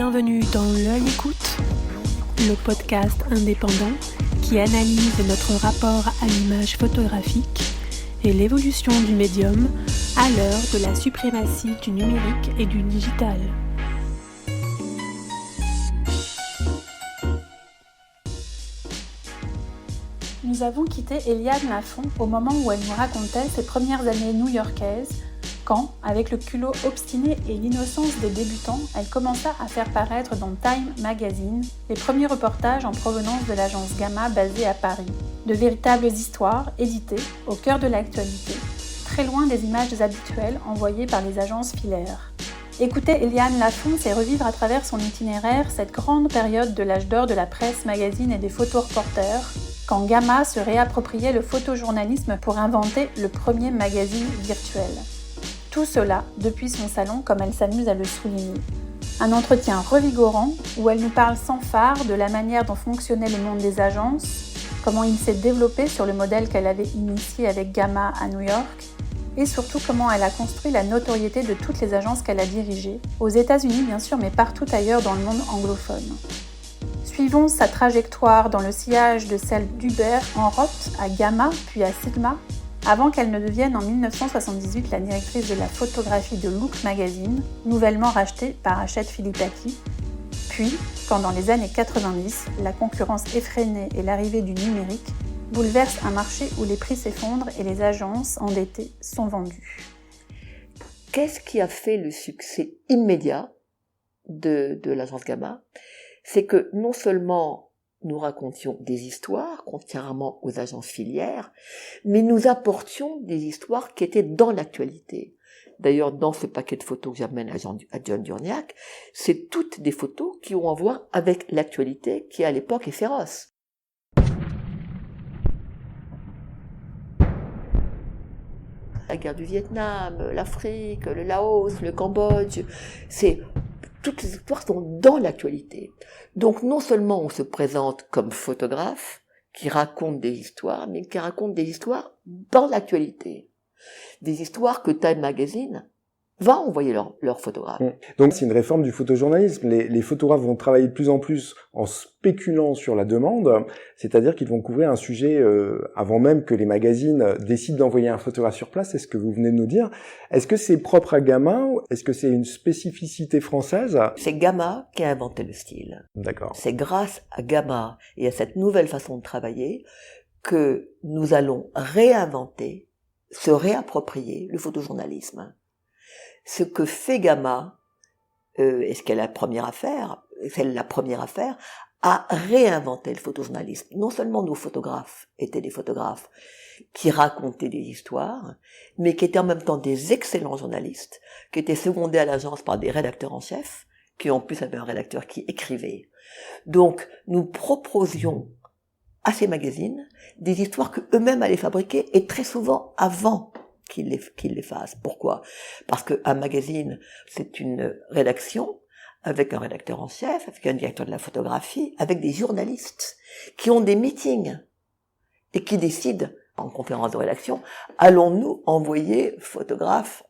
Bienvenue dans L'Œil Écoute, le podcast indépendant qui analyse notre rapport à l'image photographique et l'évolution du médium à l'heure de la suprématie du numérique et du digital. Nous avons quitté Eliane Lafont au moment où elle nous racontait ses premières années new-yorkaises, quand, avec le culot obstiné et l'innocence des débutants, elle commença à faire paraître dans Time Magazine les premiers reportages en provenance de l'agence Gamma basée à Paris. De véritables histoires éditées au cœur de l'actualité, très loin des images habituelles envoyées par les agences filaires. Écouter Eliane Lafont, c'est revivre à travers son itinéraire cette grande période de l'âge d'or de la presse magazine et des photoreporters, quand Gamma se réappropriait le photojournalisme pour inventer le premier magazine virtuel. Tout cela depuis son salon, comme elle s'amuse à le souligner. Un entretien revigorant où elle nous parle sans phare de la manière dont fonctionnait le monde des agences, comment il s'est développé sur le modèle qu'elle avait initié avec Gamma à New York, et surtout comment elle a construit la notoriété de toutes les agences qu'elle a dirigées, aux États-Unis bien sûr, mais partout ailleurs dans le monde anglophone. Suivons sa trajectoire dans le sillage de celle d'Hubert en Roth à Gamma puis à Sigma, avant qu'elle ne devienne en 1978 la directrice de la photographie de Look Magazine, nouvellement rachetée par Hachette Filipaki. Puis, quand dans les années 90, la concurrence effrénée et l'arrivée du numérique bouleversent un marché où les prix s'effondrent et les agences endettées sont vendues. Qu'est-ce qui a fait le succès immédiat de l'agence Gamma ? C'est que non seulement nous racontions des histoires, contrairement aux agences filières, mais nous apportions des histoires qui étaient dans l'actualité. D'ailleurs, dans ce paquet de photos que j'amène à John Durniac, c'est toutes des photos qui ont à voir avec l'actualité qui, à l'époque, est féroce. La guerre du Vietnam, l'Afrique, le Laos, le Cambodge, toutes les histoires sont dans l'actualité. Donc non seulement on se présente comme photographe, qui raconte des histoires, mais qui raconte des histoires dans l'actualité. Des histoires que Time Magazine va envoyer leurs photographes. Donc c'est une réforme du photojournalisme. Les photographes vont travailler de plus en plus en spéculant sur la demande, c'est-à-dire qu'ils vont couvrir un sujet avant même que les magazines décident d'envoyer un photographe sur place, c'est ce que vous venez de nous dire. Est-ce que c'est propre à Gamma ou est-ce que c'est une spécificité française ? C'est Gamma qui a inventé le style. D'accord. C'est grâce à Gamma et à cette nouvelle façon de travailler que nous allons réinventer, se réapproprier le photojournalisme. Ce que fait Gamma, et ce qu'elle est la première à faire, à réinventer le photojournalisme. Non seulement nos photographes étaient des photographes qui racontaient des histoires, mais qui étaient en même temps des excellents journalistes, qui étaient secondés à l'agence par des rédacteurs en chef, qui en plus avaient un rédacteur qui écrivait. Donc, nous proposions à ces magazines des histoires que eux-mêmes allaient fabriquer, et très souvent avant qu'ils les fassent. Pourquoi ? Parce qu'un magazine, c'est une rédaction avec un rédacteur en chef, avec un directeur de la photographie, avec des journalistes qui ont des meetings et qui décident, en conférence de rédaction, allons-nous envoyer photographes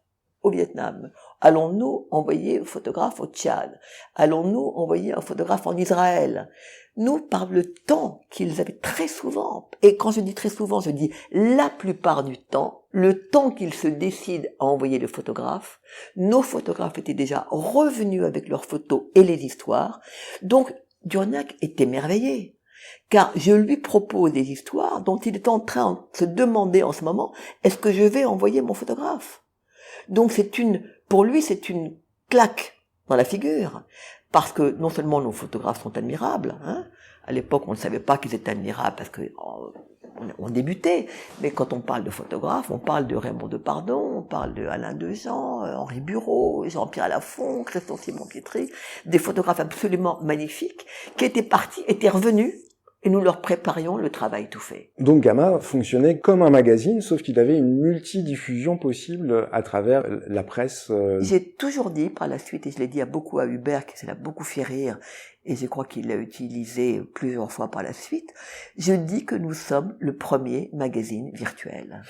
au Vietnam ? Allons-nous envoyer un photographe au Tchad ? Allons-nous envoyer un photographe en Israël ? Nous, par le temps qu'ils avaient très souvent, et quand je dis très souvent, je dis la plupart du temps, le temps qu'ils se décident à envoyer le photographe, nos photographes étaient déjà revenus avec leurs photos et les histoires. Donc, Durniac est émerveillé, car je lui propose des histoires dont il est en train de se demander en ce moment, est-ce que je vais envoyer mon photographe ? Donc pour lui, c'est une claque dans la figure. Parce que non seulement nos photographes sont admirables, à l'époque on ne savait pas qu'ils étaient admirables parce que on débutait, mais quand on parle de photographes, on parle de Raymond Depardon, on parle de Alain Dejean, Henri Bureau, Jean-Pierre Lafont, Christophe Simon-Pietri, des photographes absolument magnifiques qui étaient revenus et nous leur préparions le travail tout fait. Donc Gamma fonctionnait comme un magazine, sauf qu'il avait une multidiffusion possible à travers la presse. J'ai toujours dit par la suite, et je l'ai dit à Hubert, qui ça l'a beaucoup fait rire, et je crois qu'il l'a utilisé plusieurs fois par la suite, je dis que nous sommes le premier magazine virtuel.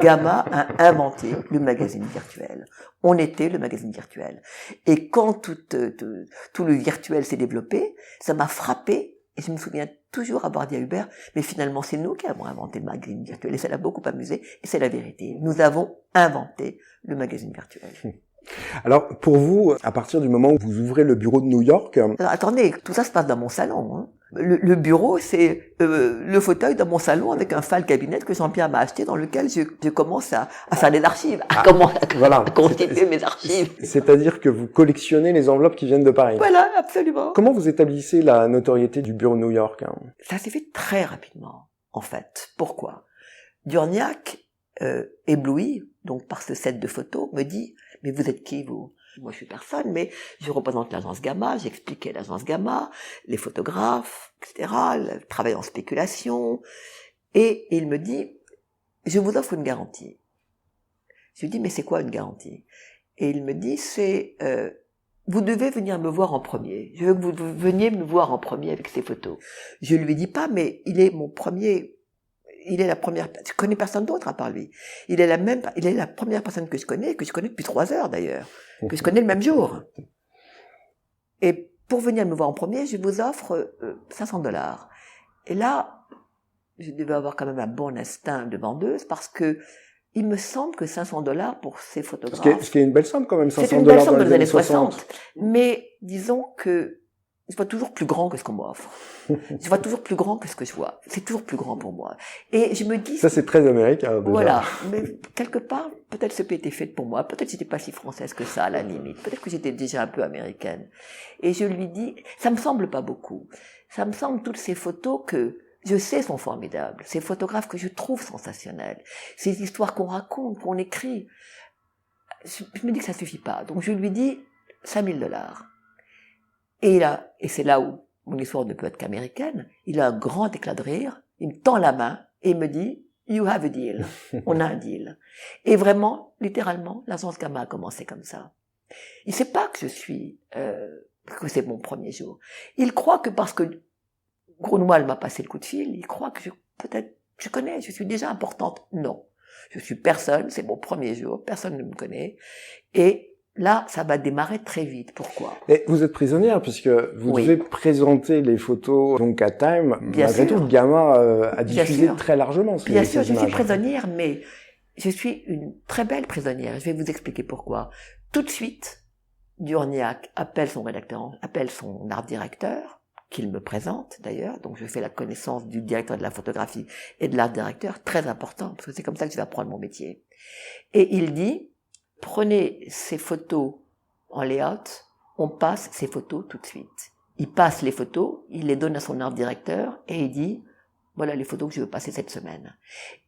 Gamma a inventé le magazine virtuel. On était le magazine virtuel. Et quand tout le virtuel s'est développé, ça m'a frappé, et je me souviens toujours avoir dit à Hubert, mais finalement c'est nous qui avons inventé le magazine virtuel, et ça l'a beaucoup amusé, et c'est la vérité. Nous avons inventé le magazine virtuel. Alors, pour vous, à partir du moment où vous ouvrez le bureau de New York... Alors, attendez, tout ça se passe dans mon salon. Hein. Le bureau, c'est le fauteuil dans mon salon avec un file cabinet que Jean-Pierre m'a acheté, dans lequel je commence à faire des archives, à constituer mes archives. C'est-à-dire que vous collectionnez les enveloppes qui viennent de Paris. Voilà, absolument. Comment vous établissez la notoriété du bureau de New York? Ça s'est fait très rapidement, en fait. Pourquoi? Durniac, ébloui, donc par ce set de photos, me dit « Mais vous êtes qui, vous ?» Moi, je suis personne, mais je représente l'agence Gamma, j'expliquais l'agence Gamma, les photographes, etc., le travail en spéculation. Et il me dit, je vous offre une garantie. Je lui dis, mais c'est quoi une garantie? Et il me dit, vous devez venir me voir en premier. Je veux que vous veniez me voir en premier avec ces photos. Je lui dis pas, mais il est la première, je connais personne d'autre à part lui. Il est la première personne que je connais depuis 3 heures d'ailleurs, que je connais le même jour. Et pour venir me voir en premier, je vous offre $500. Et là, je devais avoir quand même un bon instinct de vendeuse parce que il me semble que $500 pour ces photographes. Ce qui est une belle somme quand même, $500 c'est une belle somme dans les années 60. Mais disons que je vois toujours plus grand que ce qu'on m'offre. Je vois toujours plus grand que ce que je vois. C'est toujours plus grand pour moi. Et je me dis... Ça, c'est très américain, déjà. Voilà. Mais quelque part, peut-être ce qui était fait pour moi. Peut-être que j'étais pas si française que ça, à la limite. Peut-être que j'étais déjà un peu américaine. Et je lui dis, ça me semble pas beaucoup. Ça me semble toutes ces photos que je sais sont formidables. Ces photographes que je trouve sensationnels. Ces histoires qu'on raconte, qu'on écrit. Je me dis que ça suffit pas. Donc je lui dis $5,000. Et c'est là où mon histoire ne peut être qu'américaine, il a un grand éclat de rire, il me tend la main et il me dit « You have a deal ». On a un deal. Et vraiment, littéralement, l'agence Gamma a commencé comme ça. Il sait pas que que c'est mon premier jour. Il croit que parce que Grunwald m'a passé le coup de fil, il croit que je connais, je suis déjà importante. Non. Je suis personne, c'est mon premier jour, personne ne me connaît. Et là, ça va démarrer très vite. Pourquoi? Et vous êtes prisonnière puisque vous devez présenter les photos donc à Time. Malgré tout, Gamma a diffusé très largement. Bien sûr, je suis prisonnière, mais je suis une très belle prisonnière. Je vais vous expliquer pourquoi. Tout de suite, Durniac appelle son art directeur, qu'il me présente d'ailleurs. Donc je fais la connaissance du directeur de la photographie et de l'art directeur, très important, parce que c'est comme ça que je vais apprendre mon métier. Et il dit, prenez ces photos en layout, on passe ces photos tout de suite. Il passe les photos, il les donne à son art directeur et il dit, voilà les photos que je veux passer cette semaine.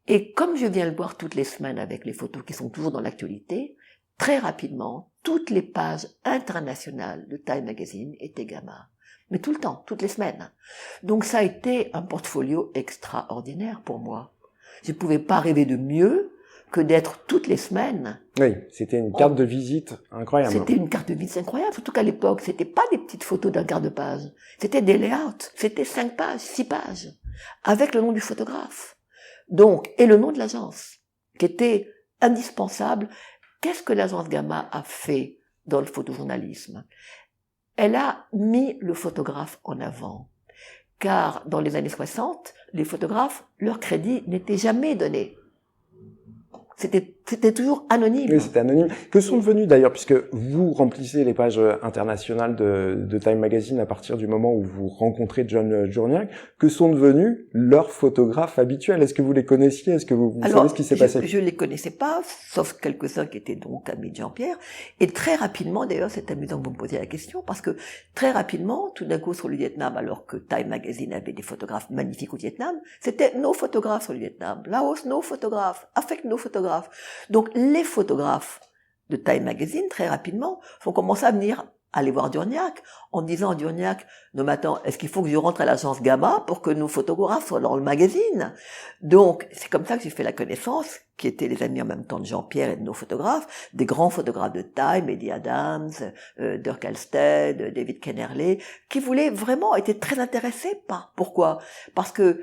Et comme je viens le voir toutes les semaines avec les photos qui sont toujours dans l'actualité, très rapidement, toutes les pages internationales de Time Magazine étaient Gamma. Mais tout le temps, toutes les semaines. Donc ça a été un portfolio extraordinaire pour moi. Je ne pouvais pas rêver de mieux que d'être toutes les semaines. Oui, c'était une carte de visite incroyable. C'était une carte de visite incroyable, surtout qu'à l'époque, c'était pas des petites photos d'un quart de page. C'était des layouts. C'était 5 pages, 6 pages. Avec le nom du photographe. Donc, et le nom de l'agence. Qui était indispensable. Qu'est-ce que l'agence Gamma a fait dans le photojournalisme? Elle a mis le photographe en avant. Car dans les années 60, les photographes, leur crédit n'était jamais donné. C'était toujours anonyme. Oui, c'était anonyme. Que sont devenus d'ailleurs, puisque vous remplissez les pages internationales de Time Magazine à partir du moment où vous rencontrez John Durniac, que sont devenus leurs photographes habituels? Est-ce que vous les connaissiez? Est-ce que vous savez ce qui s'est passé? Je les connaissais pas, sauf quelques-uns qui étaient donc amis de Jean-Pierre. Et très rapidement, d'ailleurs, c'est amusant que vous me posiez la question, parce que très rapidement, tout d'un coup sur le Vietnam, alors que Time Magazine avait des photographes magnifiques au Vietnam, c'était nos photographes sur le Vietnam. Laos, nos photographes. Affect, nos photographes. Donc, les photographes de Time Magazine, très rapidement, ont commencé à venir aller voir Durniac, en disant à Durniac, non mais attends, est-ce qu'il faut que je rentre à l'agence Gamma pour que nos photographes soient dans le magazine? Donc, c'est comme ça que j'ai fait la connaissance, qui étaient les amis en même temps de Jean-Pierre et de nos photographes, des grands photographes de Time, Eddie Adams, Dirk Halstead, David Kennerley, qui voulaient vraiment, étaient très intéressés par. Pourquoi? Parce que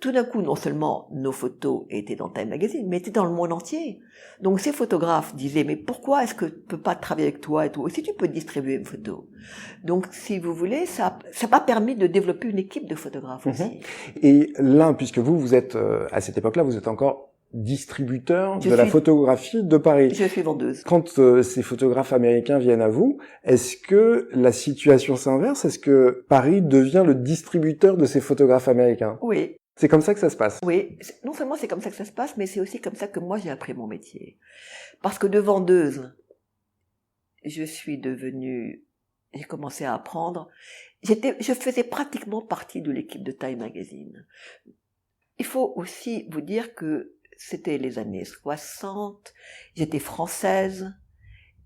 tout d'un coup, non seulement nos photos étaient dans Time Magazine, mais étaient dans le monde entier. Donc ces photographes disaient, mais pourquoi est-ce que je peux pas travailler avec toi et tout? Et si tu peux distribuer une photo? Donc, si vous voulez, ça m'a permis de développer une équipe de photographes aussi. Et là, puisque vous êtes, à cette époque-là, vous êtes encore distributeur de la photographie de Paris. Je suis vendeuse. Quand ces photographes américains viennent à vous, est-ce que la situation s'inverse? Est-ce que Paris devient le distributeur de ces photographes américains? Oui. C'est comme ça que ça se passe? Oui. Non seulement c'est comme ça que ça se passe, mais c'est aussi comme ça que moi j'ai appris mon métier. Parce que de vendeuse, j'ai commencé à apprendre. Je faisais pratiquement partie de l'équipe de Time Magazine. Il faut aussi vous dire que c'était les années 60, j'étais française,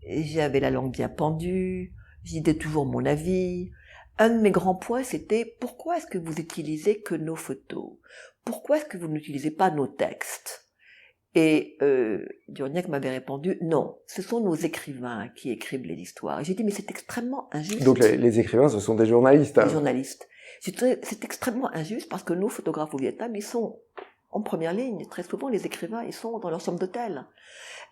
j'avais la langue bien pendue, j'y disais toujours mon avis. Un de mes grands points, c'était pourquoi est-ce que vous utilisez que nos photos? Pourquoi est-ce que vous n'utilisez pas nos textes? Et Durniac m'avait répondu, non, ce sont nos écrivains qui écrivent les histoires. Et j'ai dit, mais c'est extrêmement injuste. Donc les écrivains, ce sont des journalistes. Des journalistes. C'est extrêmement injuste parce que nos photographes au Vietnam, ils sont en première ligne. Très souvent, les écrivains, ils sont dans leur chambre d'hôtel.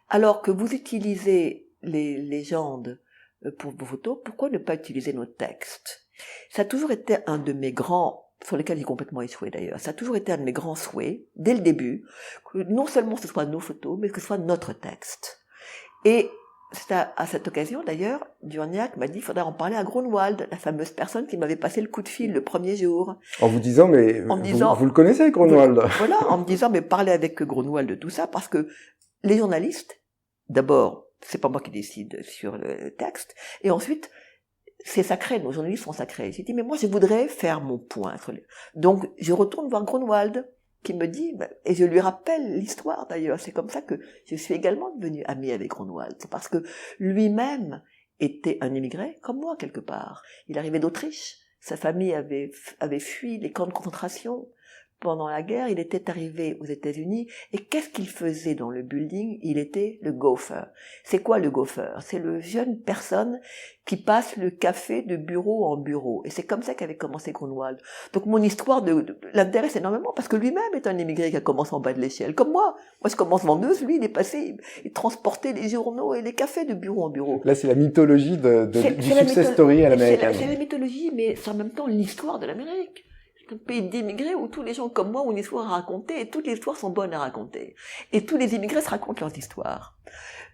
Alors que vous utilisez les légendes pour vos photos, pourquoi ne pas utiliser nos textes? Ça a toujours été un de mes grands, sur lesquels j'ai complètement échoué d'ailleurs, ça a toujours été un de mes grands souhaits, dès le début, que non seulement ce soit nos photos, mais que ce soit notre texte. Et c'est à cette occasion, d'ailleurs, Durniac m'a dit qu'il faudrait en parler à Grunwald, la fameuse personne qui m'avait passé le coup de fil le premier jour. En vous disant, mais vous le connaissez, Grunwald? Voilà, en me disant, mais parlez avec Grunwald de tout ça, parce que les journalistes, d'abord, c'est pas moi qui décide sur le texte, et ensuite, c'est sacré, nos journalistes sont sacrés. J'ai dit, mais moi, je voudrais faire mon point. Donc, je retourne voir Grunwald, qui me dit, et je lui rappelle l'histoire d'ailleurs, c'est comme ça que je suis également devenue amie avec Grunwald. C'est parce que lui-même était un immigré, comme moi, quelque part. Il arrivait d'Autriche, sa famille avait fui les camps de concentration. Pendant la guerre, il était arrivé aux États-Unis, et qu'est-ce qu'il faisait dans le building? Il était le gopher. C'est quoi le gopher? C'est le jeune personne qui passe le café de bureau en bureau. Et c'est comme ça qu'avait commencé Grunwald. Donc mon histoire l'intéresse énormément, parce que lui-même est un immigré qui a commencé en bas de l'échelle, comme moi. Moi, je commence vendeuse, lui, il est passé, il transportait les journaux et les cafés de bureau en bureau. Là, c'est la mythologie du success story à l'américaine. C'est la mythologie, mais c'est en même temps l'histoire de l'Amérique. C'est un pays d'immigrés où tous les gens comme moi ont une histoire à raconter, et toutes les histoires sont bonnes à raconter. Et tous les immigrés se racontent leurs histoires.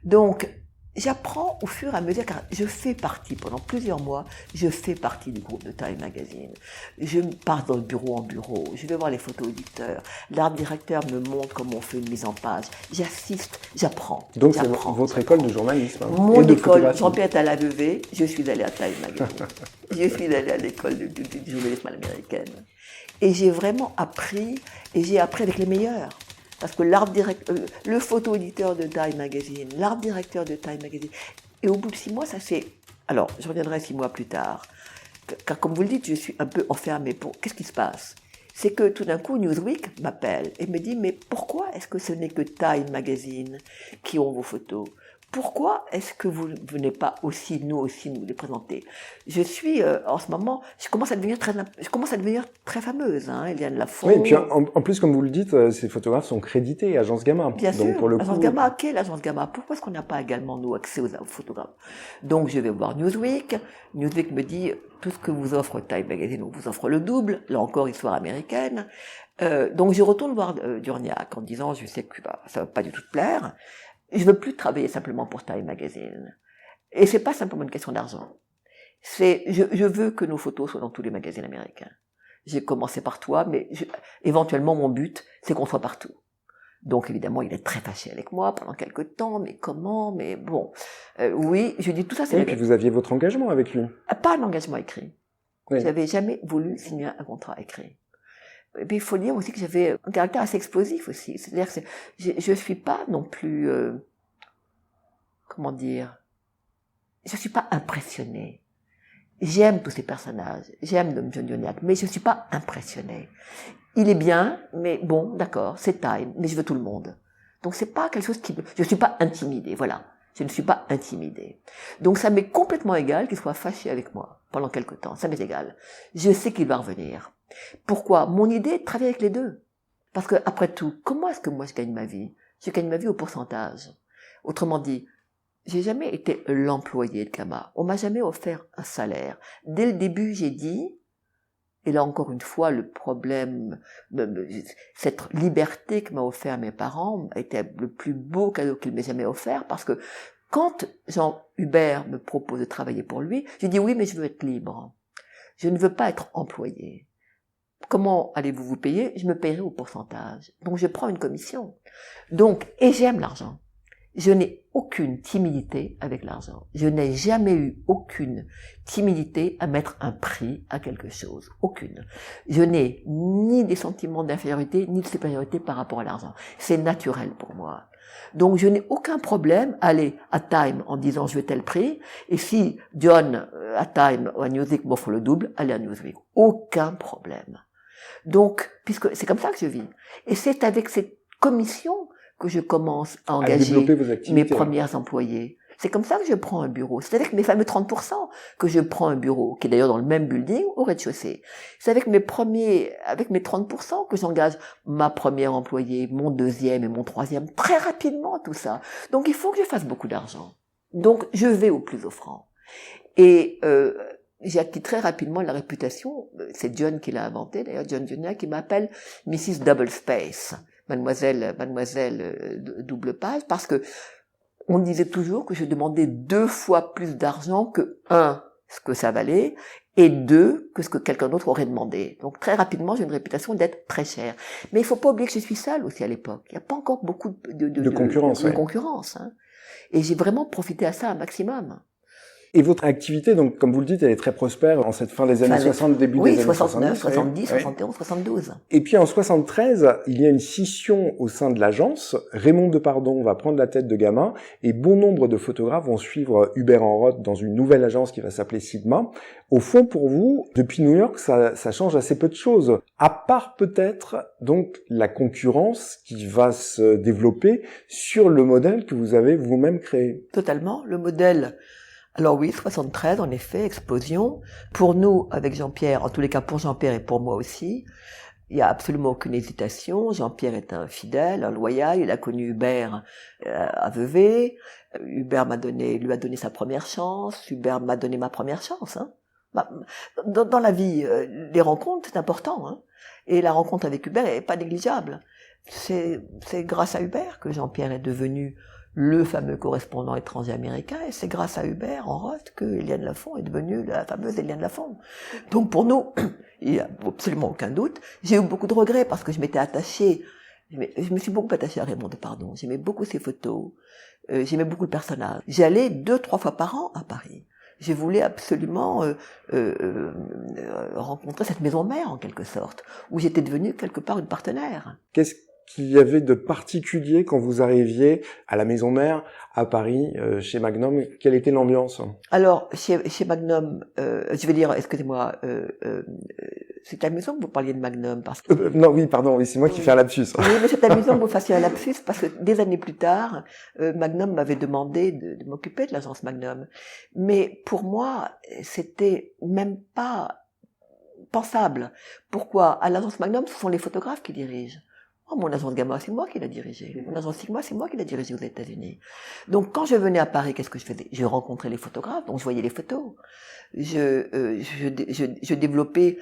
Donc, j'apprends au fur et à mesure, car je fais partie, pendant plusieurs mois, je fais partie du groupe de Time Magazine. Je pars dans le bureau en bureau, je vais voir les photos éditeurs, l'art directeur me montre comment on fait une mise en page, j'assiste, j'apprends. Donc c'est votre école de journalisme. Mon école, Jean-Pierre est à la levée, je suis allée à Time Magazine. Je suis allée à l'école du journalisme à l'américaine. Et j'ai vraiment appris, et j'ai appris avec les meilleurs. Parce que le photo-éditeur de Time Magazine, l'art directeur de Time Magazine, et au bout de 6 mois, ça c'est... Alors, je reviendrai 6 mois plus tard, car comme vous le dites, je suis un peu enfermée. Qu'est-ce qui se passe? C'est que tout d'un coup, Newsweek m'appelle et me dit, mais pourquoi est-ce que ce n'est que Time Magazine qui ont vos photos? Pourquoi est-ce que vous ne venez pas aussi, nous les présenter? Je suis, en ce moment, je commence à devenir très fameuse, hein, Eliane Lafont. Oui, et puis en plus, comme vous le dites, ces photographes sont crédités, Agence Gamma. Bien donc, sûr, pour le Agence coup... Gamma, quelle Agence Gamma? Pourquoi est-ce qu'on n'a pas également, nous, accès aux photographes? Donc, je vais voir Newsweek. Newsweek me dit, tout ce que vous offre Time Magazine, on vous offre le double. Là encore, histoire américaine. Donc, je retourne voir Durniac en disant, je sais que ça va pas du tout te plaire. Je veux plus travailler simplement pour Time Magazine. Et c'est pas simplement une question d'argent. Je veux que nos photos soient dans tous les magazines américains. J'ai commencé par toi, mais éventuellement mon but, c'est qu'on soit partout. Donc évidemment, il est très fâché avec moi pendant quelque temps, mais comment, mais bon. Oui, je dis tout ça, c'est... Oui, et puis vous aviez votre engagement avec lui. Pas un engagement écrit. Oui. J'avais jamais voulu signer un contrat écrit. Et puis il faut dire aussi que j'avais un caractère assez explosif aussi. C'est-à-dire que je suis pas non plus, comment dire, je suis pas impressionnée. J'aime tous ces personnages, j'aime Dom John Durniac, mais je suis pas impressionnée. Il est bien, mais bon, d'accord, c'est Time, mais je veux tout le monde. Donc c'est pas quelque chose je suis pas intimidée, voilà. Je ne suis pas intimidée. Donc ça m'est complètement égal qu'il soit fâché avec moi pendant quelque temps. Ça m'est égal. Je sais qu'il va revenir. Pourquoi? Mon idée est de travailler avec les deux. Parce que, après tout, comment est-ce que moi je gagne ma vie? Je gagne ma vie au pourcentage. Autrement dit, j'ai jamais été l'employé de Gamma. On m'a jamais offert un salaire. Dès le début, j'ai dit, et là encore une fois, le problème, cette liberté que m'a offert mes parents a été le plus beau cadeau qu'il m'ait jamais offert, parce que quand Jean Hubert me propose de travailler pour lui, j'ai dit oui, mais je veux être libre. Je ne veux pas être employé. Comment allez-vous vous payer? Je me paierai au pourcentage. Donc je prends une commission. Donc, et j'aime l'argent. Je n'ai aucune timidité avec l'argent. Je n'ai jamais eu aucune timidité à mettre un prix à quelque chose. Aucune. Je n'ai ni des sentiments d'infériorité, ni de supériorité par rapport à l'argent. C'est naturel pour moi. Donc je n'ai aucun problème à aller à Time en disant je veux tel prix, et si John à Time ou à Newsweek m'offre le double, allez à Newsweek. Aucun problème. Donc, puisque c'est comme ça que je vis. Et c'est avec cette commission que je commence à engager mes premiers employés. C'est comme ça que je prends un bureau. C'est avec mes fameux 30% que je prends un bureau, qui est d'ailleurs dans le même building, au rez-de-chaussée. C'est avec mes 30% que j'engage ma première employée, mon deuxième et mon troisième, très rapidement tout ça. Donc il faut que je fasse beaucoup d'argent. Donc je vais au plus offrant. Et j'ai acquis très rapidement la réputation, c'est John qui l'a inventé, d'ailleurs John Jr., qui m'appelle Mrs. Double Space. Mademoiselle double page, parce que on disait toujours que je demandais 2 fois plus d'argent que 1, ce que ça valait, et 2, que ce que quelqu'un d'autre aurait demandé. Donc très rapidement, j'ai une réputation d'être très chère. Mais il faut pas oublier que je suis seule aussi à l'époque. Il n'y a pas encore beaucoup de concurrence. De concurrence, hein. Et j'ai vraiment profité à ça un maximum. Et votre activité, donc, comme vous le dites, elle est très prospère en cette fin des années 60, début des années 69, 70. 70, 71, 72. Et puis en 73, il y a une scission au sein de l'agence. Raymond Depardon va prendre la tête de Gamma et bon nombre de photographes vont suivre Hubert Enroth dans une nouvelle agence qui va s'appeler Sigma. Au fond, pour vous, depuis New York, ça change assez peu de choses. À part peut-être, donc, la concurrence qui va se développer sur le modèle que vous avez vous-même créé. Totalement. Le modèle. Alors oui, 73, en effet, explosion. Pour nous, avec Jean-Pierre, en tous les cas pour Jean-Pierre et pour moi aussi, il n'y a absolument aucune hésitation. Jean-Pierre est un fidèle, un loyal. Il a connu Hubert à Vevey. Hubert lui a donné sa première chance. Hubert m'a donné ma première chance. Hein. Dans la vie, les rencontres, c'est important. Hein. Et la rencontre avec Hubert n'est pas négligeable. C'est grâce à Hubert que Jean-Pierre est devenu le fameux correspondant étranger américain, et c'est grâce à Hubert Enroth que Éliane Lafont est devenue la fameuse Éliane Lafont. Donc pour nous, il n'y a absolument aucun doute. J'ai eu beaucoup de regrets parce que je m'étais attachée, je me suis beaucoup attachée à Raymond Depardon. J'aimais beaucoup ses photos, j'aimais beaucoup le personnage. J'allais 2-3 fois par an à Paris. Je voulais absolument rencontrer cette maison mère, en quelque sorte, où j'étais devenue quelque part une partenaire. Qu'est-ce qu'il y avait de particulier quand vous arriviez à la maison mère à Paris, chez Magnum? Quelle était l'ambiance? Alors, chez Magnum, je vais dire, excusez-moi, c'est amusant que vous parliez de Magnum, parce que... non, oui, pardon, oui, c'est moi qui fais un lapsus. Oui, mais c'est amusant que vous fassiez un lapsus, parce que des années plus tard, Magnum m'avait demandé de m'occuper de l'agence Magnum. Mais pour moi, c'était même pas pensable. Pourquoi? À l'agence Magnum, ce sont les photographes qui dirigent. Oh, mon agence Gamma, c'est moi qui l'a dirigé. Mon agence Sigma, c'est moi qui l'a dirigé aux États-Unis. Donc, quand je venais à Paris, qu'est-ce que je faisais? Je rencontrais les photographes, donc je voyais les photos. Je développais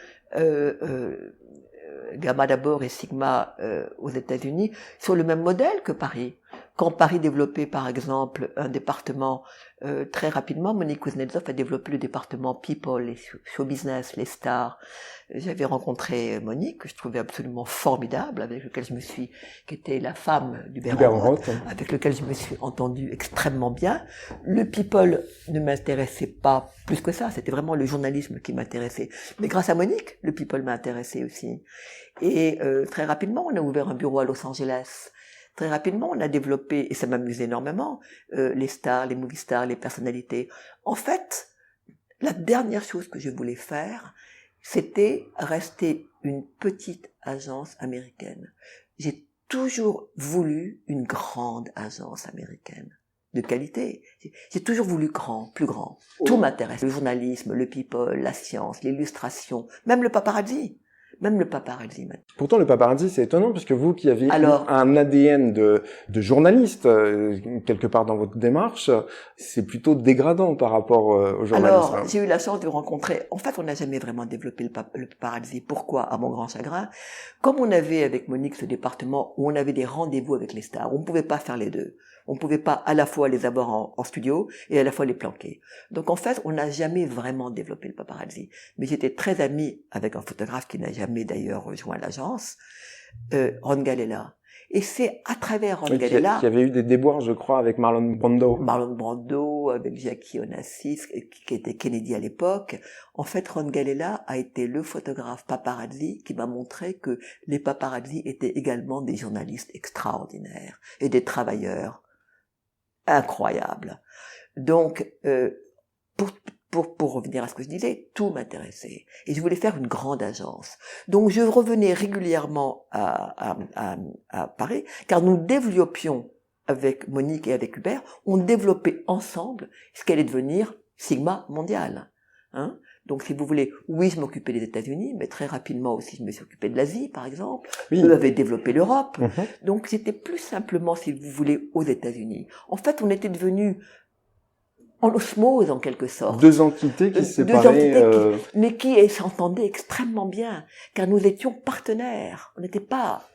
Gamma d'abord et Sigma aux États-Unis sur le même modèle que Paris. Quand Paris développait, par exemple, un département très rapidement, Monique Kuznetsov a développé le département People, les show business, les stars. J'avais rencontré Monique, que je trouvais absolument formidable, avec lequel qui était la femme d'Hubert Enroth, avec lequel je me suis entendue extrêmement bien. Le People ne m'intéressait pas plus que ça, c'était vraiment le journalisme qui m'intéressait. Mais grâce à Monique, le People m'a intéressé aussi. Et très rapidement, on a ouvert un bureau à Los Angeles. Très rapidement, on a développé, et ça m'amusait énormément, les stars, les movie stars, les personnalités. En fait, la dernière chose que je voulais faire, c'était rester une petite agence américaine. J'ai toujours voulu une grande agence américaine. de qualité. J'ai toujours voulu grand, plus grand. Tout m'intéresse. Le journalisme, le people, la science, l'illustration, même le paparazzi. Pourtant, le paparazzi, c'est étonnant, puisque vous qui avez un ADN de journaliste, quelque part dans votre démarche, c'est plutôt dégradant par rapport au journalisme. Alors, j'ai eu la chance de rencontrer... En fait, on n'a jamais vraiment développé le paparazzi. Pourquoi? À mon grand chagrin. Comme on avait avec Monique ce département où on avait des rendez-vous avec les stars, on ne pouvait pas faire les deux. On ne pouvait pas à la fois les avoir en studio et à la fois les planquer. Donc en fait, on n'a jamais vraiment développé le paparazzi. Mais j'étais très amie avec un photographe qui n'a jamais d'ailleurs rejoint l'agence, Ron Galella. Et c'est à travers Ron Galella... Qui avait eu des déboires, je crois, avec Marlon Brando, avec Jackie Onassis, qui était Kennedy à l'époque. En fait, Ron Galella a été le photographe paparazzi qui m'a montré que les paparazzi étaient également des journalistes extraordinaires et des travailleurs incroyables. Donc, pour revenir à ce que je disais, tout m'intéressait. Et je voulais faire une grande agence. Donc je revenais régulièrement à Paris, car nous développions avec Monique et avec Hubert, on développait ensemble ce qu'allait devenir Sigma Mondial. Hein? Donc si vous voulez, oui, je m'occupais des États-Unis, mais très rapidement aussi je me suis occupé de l'Asie, par exemple. Oui. Eux avaient développé l'Europe. Donc c'était plus simplement, si vous voulez, aux États-Unis. En fait, on était devenus en osmose, en quelque sorte. Deux entités qui se séparaient. Mais qui s'entendaient extrêmement bien, car nous étions partenaires. On n'était pas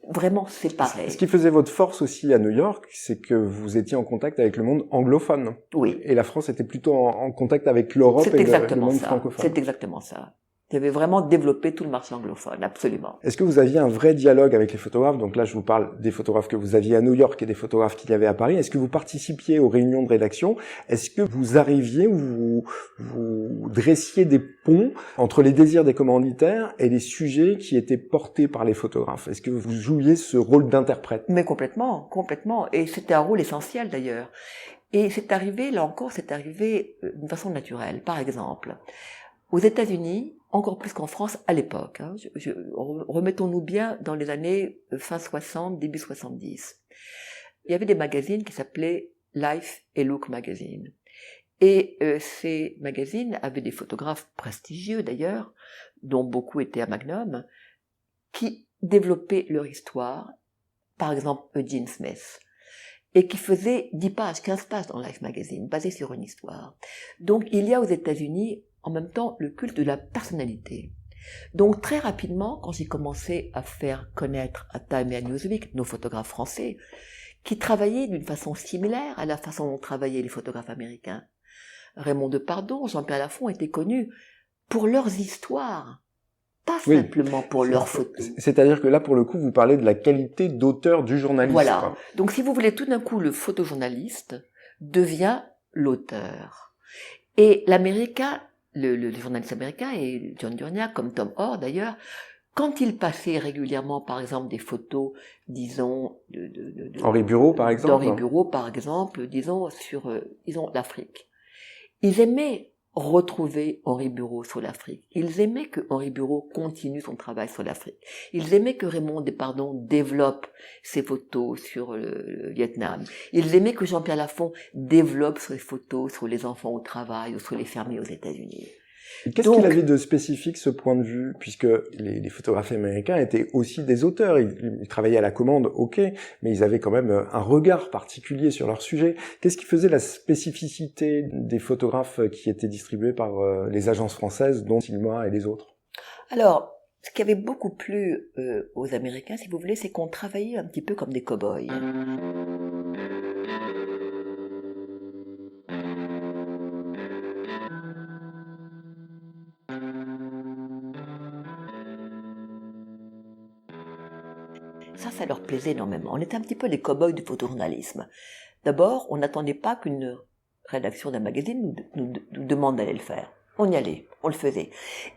vraiment séparés. Ce qui faisait votre force aussi à New York, c'est que vous étiez en contact avec le monde anglophone. Oui. Et la France était plutôt en contact avec l'Europe et le monde francophone. C'est exactement ça. J'avais vraiment développé tout le marché anglophone, absolument. Est-ce que vous aviez un vrai dialogue avec les photographes? Donc là, je vous parle des photographes que vous aviez à New York et des photographes qu'il y avait à Paris. Est-ce que vous participiez aux réunions de rédaction? Est-ce que vous arriviez ou vous dressiez des ponts entre les désirs des commanditaires et les sujets qui étaient portés par les photographes? Est-ce que vous jouiez ce rôle d'interprète? Mais complètement. Et c'était un rôle essentiel d'ailleurs. Et c'est arrivé, là encore, d'une façon naturelle. Par exemple, aux États-Unis, encore plus qu'en France à l'époque, hein, remettons-nous bien dans les années fin 60, début 70. Il y avait des magazines qui s'appelaient Life et Look Magazine. Et ces magazines avaient des photographes prestigieux d'ailleurs, dont beaucoup étaient à Magnum, qui développaient leur histoire, par exemple Eugene Smith, et qui faisait 10 pages, 15 pages dans Life Magazine, basées sur une histoire. Donc il y a aux États-Unis en même temps le culte de la personnalité. Donc très rapidement, quand j'ai commencé à faire connaître à Time et à Newsweek nos photographes français, qui travaillaient d'une façon similaire à la façon dont travaillaient les photographes américains. Raymond Depardon, Jean-Pierre Lafont étaient connus pour leurs histoires, pas simplement pour leurs photos. C'est-à-dire que là, pour le coup, vous parlez de la qualité d'auteur du journaliste. Voilà. Donc si vous voulez, tout d'un coup, le photojournaliste devient l'auteur. Et l'américain, le journaliste américain, et John Durniak, comme Tom Orr d'ailleurs, quand il passait régulièrement, par exemple, des photos, disons, Henri Bureau, par exemple. D'Henri Bureau, par exemple, disons, sur, l'Afrique. Ils aimaient retrouver Henri Bureau sur l'Afrique. Ils aimaient que Henri Bureau continue son travail sur l'Afrique. Ils aimaient que Raymond Depardon développe ses photos sur le Vietnam. Ils aimaient que Jean-Pierre Lafont développe ses photos sur les enfants au travail ou sur les fermiers aux États-Unis. Qu'est-ce qu'il avait de spécifique, ce point de vue, puisque les photographes américains étaient aussi des auteurs, ils travaillaient à la commande, ok, mais ils avaient quand même un regard particulier sur leur sujet. Qu'est-ce qui faisait la spécificité des photographes qui étaient distribués par les agences françaises, dont Sigma et les autres? Alors, ce qui avait beaucoup plu aux Américains, si vous voulez, c'est qu'on travaillait un petit peu comme des cow-boys. Ça leur plaisait énormément. On était un petit peu les cow-boys du photojournalisme. D'abord, on n'attendait pas qu'une rédaction d'un magazine nous demande d'aller le faire. On y allait, on le faisait.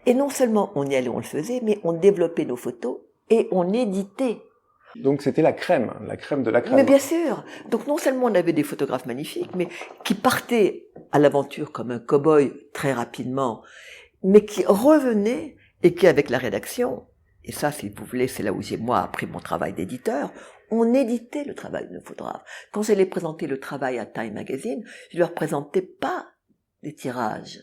Et non seulement on y allait, on le faisait, mais on développait nos photos et on éditait. Donc c'était la crème de la crème. Mais bien sûr. Donc non seulement on avait des photographes magnifiques, mais qui partaient à l'aventure comme un cow-boy très rapidement, mais qui revenaient et qui, avec la rédaction, et ça, si vous voulez, c'est là où j'ai, moi, appris mon travail d'éditeur, on éditait le travail de nos photographes. Quand j'allais présenter le travail à Time Magazine, je leur présentais pas des tirages.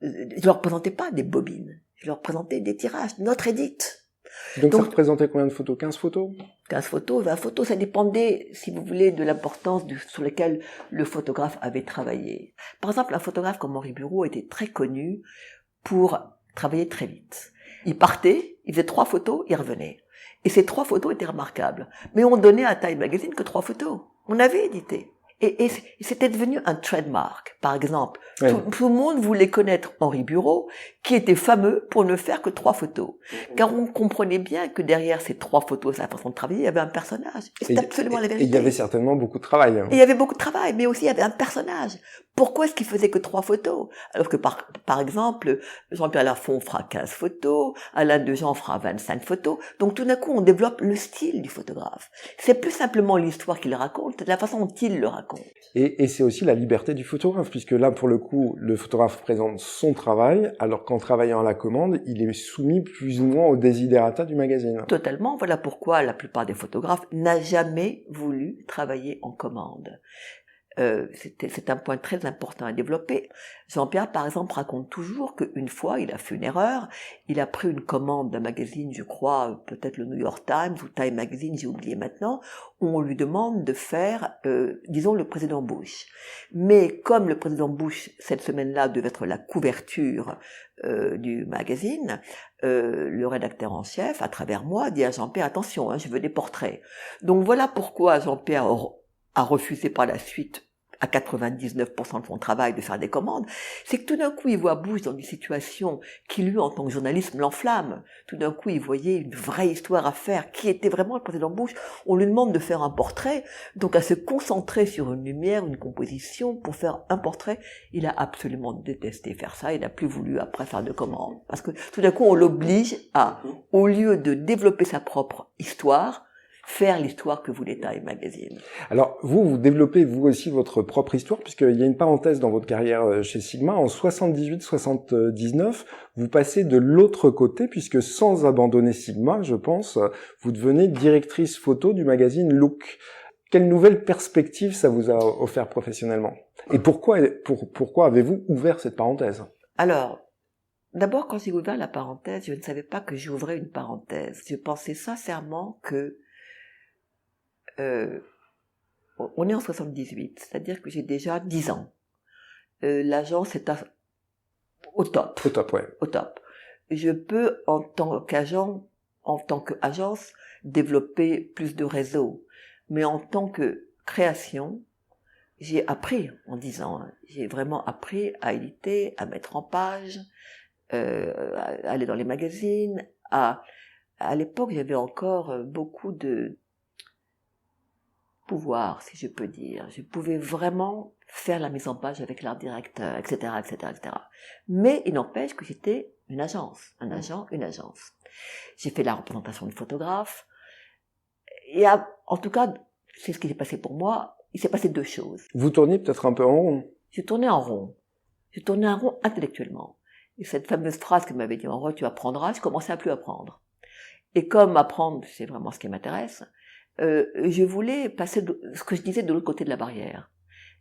Je leur présentais pas des bobines. Je leur présentais des tirages, notre édite. Donc ça représentait combien de photos? 15 photos? 15 photos, 20 photos, ça dépendait, si vous voulez, de l'importance sur laquelle le photographe avait travaillé. Par exemple, un photographe comme Henri Bureau était très connu pour travailler très vite. Il partait, il faisait 3 photos, il revenait. Et ces 3 photos étaient remarquables. Mais on donnait à Time Magazine que 3 photos. On avait édité. Et c'était devenu un trademark. Par exemple, ouais. tout le monde voulait connaître Henri Bureau, qui était fameux pour ne faire que 3 photos. Car on comprenait bien que derrière ces 3 photos, sa façon de travailler, il y avait un personnage. Et c'est absolument la vérité. Et il y avait certainement beaucoup de travail. Et il y avait beaucoup de travail, mais aussi il y avait un personnage. Pourquoi est-ce qu'il faisait que 3 photos? Alors que par exemple, Jean-Pierre Lafont fera 15 photos, Alain Dejean fera 25 photos. Donc tout d'un coup, on développe le style du photographe. C'est plus simplement l'histoire qu'il raconte, c'est la façon dont il le raconte. Et c'est aussi la liberté du photographe, puisque là, pour le coup, le photographe présente son travail, alors qu'en travaillant à la commande, il est soumis plus ou moins aux desiderata du magazine. Totalement. Voilà pourquoi la plupart des photographes n'a jamais voulu travailler en commande. C'est un point très important à développer. Jean-Pierre, par exemple, raconte toujours qu'une fois, il a fait une erreur. Il a pris une commande d'un magazine, je crois, peut-être le New York Times ou Time Magazine, j'ai oublié maintenant, où on lui demande de faire, disons, le président Bush. Mais comme le président Bush, cette semaine-là, devait être la couverture du magazine, le rédacteur en chef, à travers moi, dit à Jean-Pierre, attention, je veux des portraits. Donc voilà pourquoi Jean-Pierre a refusé par la suite à 99% de son travail de faire des commandes, c'est que tout d'un coup il voit Bush dans une situation qui lui en tant que journaliste l'enflamme. Tout d'un coup il voyait une vraie histoire à faire, qui était vraiment le président Bush. On lui demande de faire un portrait, donc à se concentrer sur une lumière, une composition pour faire un portrait. Il a absolument détesté faire ça, il n'a plus voulu après faire de commandes. Parce que tout d'un coup on l'oblige à, au lieu de développer sa propre histoire, faire l'histoire que voulait Time Magazine. Alors, vous développez vous aussi votre propre histoire, puisqu'il y a une parenthèse dans votre carrière chez Sigma. En 78-79, vous passez de l'autre côté, puisque sans abandonner Sigma, je pense, vous devenez directrice photo du magazine Look. Quelle nouvelle perspective ça vous a offert professionnellement? Et pourquoi avez-vous ouvert cette parenthèse? Alors, d'abord, quand j'ai ouvert la parenthèse, je ne savais pas que j'ouvrais une parenthèse. Je pensais sincèrement que on est en 78, c'est-à-dire que j'ai déjà 10 ans. L'agence est au top. Au top, ouais. Au top. Je peux, en tant qu'agence, développer plus de réseaux. Mais en tant que création, j'ai appris en 10 ans. J'ai vraiment appris à éditer, à mettre en page, à aller dans les magazines. À l'époque, j'avais encore beaucoup de pouvoir, si je peux dire. Je pouvais vraiment faire la mise en page avec l'art directeur, etc., etc., etc. Mais il n'empêche que j'étais une agence, un agent, une agence. J'ai fait la représentation de photographe. Et en tout cas, c'est ce qui s'est passé pour moi. Il s'est passé 2 choses. Vous tourniez peut-être un peu en rond. Je tournais en rond. Je tournais en rond intellectuellement. Et cette fameuse phrase que m'avait dit en rond, tu apprendras, je commençais à plus apprendre. Et comme apprendre, c'est vraiment ce qui m'intéresse, je voulais passer ce que je disais de l'autre côté de la barrière.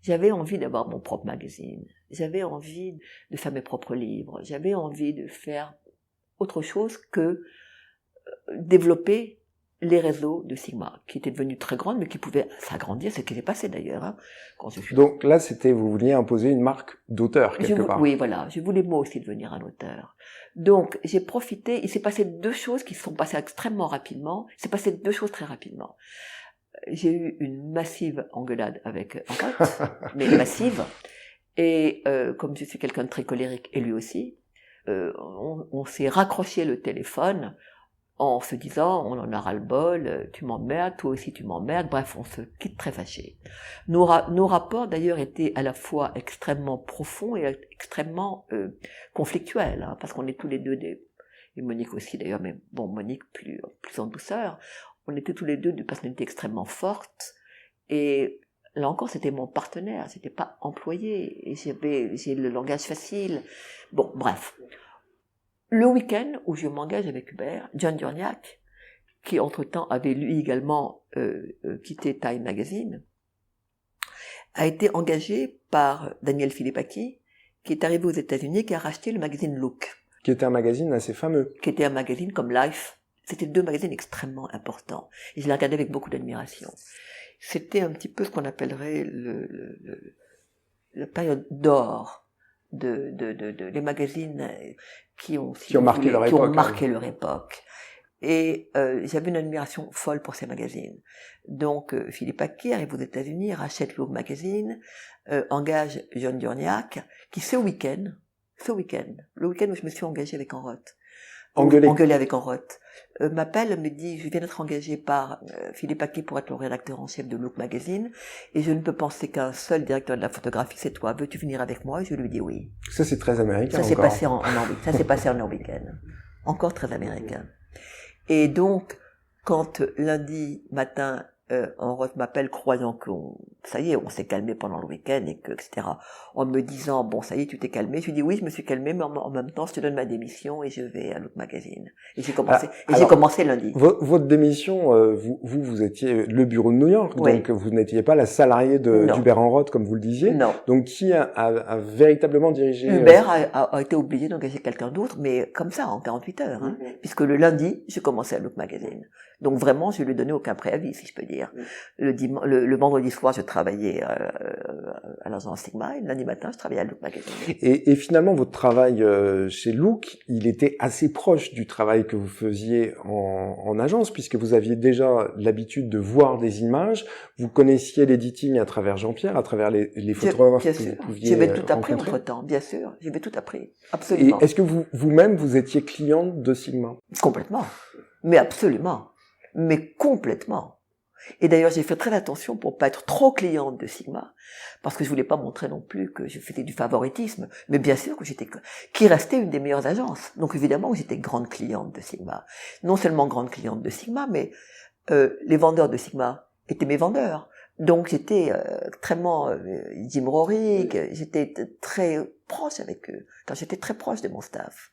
J'avais envie d'avoir mon propre magazine. J'avais envie de faire mes propres livres. J'avais envie de faire autre chose que développer les réseaux de Sigma, qui étaient devenus très grands, mais qui pouvaient s'agrandir. C'est ce qui s'est passé d'ailleurs. Hein, quand je suis... Donc là, vous vouliez imposer une marque d'auteur quelque part. Oui, voilà. Je voulais moi aussi devenir un auteur. Donc j'ai profité. Il s'est passé 2 choses qui se sont passées extrêmement rapidement. Il s'est passé 2 choses très rapidement. J'ai eu une massive engueulade avec un pote, mais massive. Et comme je suis quelqu'un de très colérique, et lui aussi, on s'est raccroché le téléphone en se disant, on en a ras-le-bol, tu m'emmerdes, toi aussi tu m'emmerdes, bref, on se quitte très fâchés. Nos rapports d'ailleurs étaient à la fois extrêmement profonds et extrêmement conflictuels, hein, parce qu'on est tous les deux et Monique aussi d'ailleurs, mais bon, Monique plus en douceur, on était tous les deux de personnalités extrêmement fortes, et là encore c'était mon partenaire, c'était pas employé, et j'ai le langage facile, bon, bref. Le week-end où je m'engage avec Hubert, John Durniac, qui entre-temps avait lui également quitté Time Magazine, a été engagé par Daniel Philippaki, qui est arrivé aux États-Unis, qui a racheté le magazine Look. Qui était un magazine assez fameux. Qui était un magazine comme Life. C'était 2 magazines extrêmement importants. Et je les regardais avec beaucoup d'admiration. C'était un petit peu ce qu'on appellerait la période d'or des magazines qui ont marqué leur époque. Et j'avais une admiration folle pour ces magazines. Donc Philippaki arrive aux États-Unis, rachète Look Magazine, engage John Durniak, qui le week-end où je me suis engagée avec Enroth, engueulée avec Enroth, m'appelle, me dit, je viens d'être engagée par Philippaki pour être le rédacteur en chef de Look Magazine, et je ne peux penser qu'un seul directeur de la photographie, c'est toi, veux-tu venir avec moi? Et je lui dis oui. Ça c'est très américain. Ça s'est passé en week-end. Encore très américain. Et donc, quand lundi matin, Enroth m'appelle croyant ça y est, on s'est calmé pendant le week-end et que, etc. En me disant, bon, ça y est, tu t'es calmé. Je lui dis, oui, je me suis calmé, mais en même temps, je te donne ma démission et je vais à Look Magazine. Et j'ai commencé lundi. Votre démission, vous étiez le bureau de New York, oui. Donc vous n'étiez pas la salariée d'Hubert Enroth, comme vous le disiez. Non. Donc qui a véritablement dirigé... Hubert a été obligé d'engager quelqu'un d'autre, mais comme ça, en 48 heures, hein, puisque le lundi, j'ai commencé à Look Magazine. Donc vraiment, je lui ai donné aucun préavis, si je peux dire. Le vendredi soir, je travaillais à l'agence Sigma, et le lundi matin, je travaillais à Look Magazine. Et finalement, votre travail chez Look, il était assez proche du travail que vous faisiez en agence, puisque vous aviez déjà l'habitude de voir des images, vous connaissiez l'editing à travers Jean-Pierre, à travers les photographes que vous pouviez J'avais tout appris entre-temps, bien sûr. J'avais tout appris, absolument. Et est-ce que vous-même, vous étiez cliente de Sigma? Complètement. Mais absolument. Mais complètement. Et d'ailleurs, j'ai fait très attention pour pas être trop cliente de Sigma, parce que je voulais pas montrer non plus que je faisais du favoritisme, mais bien sûr que qui restait une des meilleures agences. Donc évidemment que j'étais grande cliente de Sigma. Non seulement grande cliente de Sigma, mais les vendeurs de Sigma étaient mes vendeurs. Donc j'étais extrêmement Jim Rorik, j'étais très proche avec eux, quand j'étais très proche de mon staff.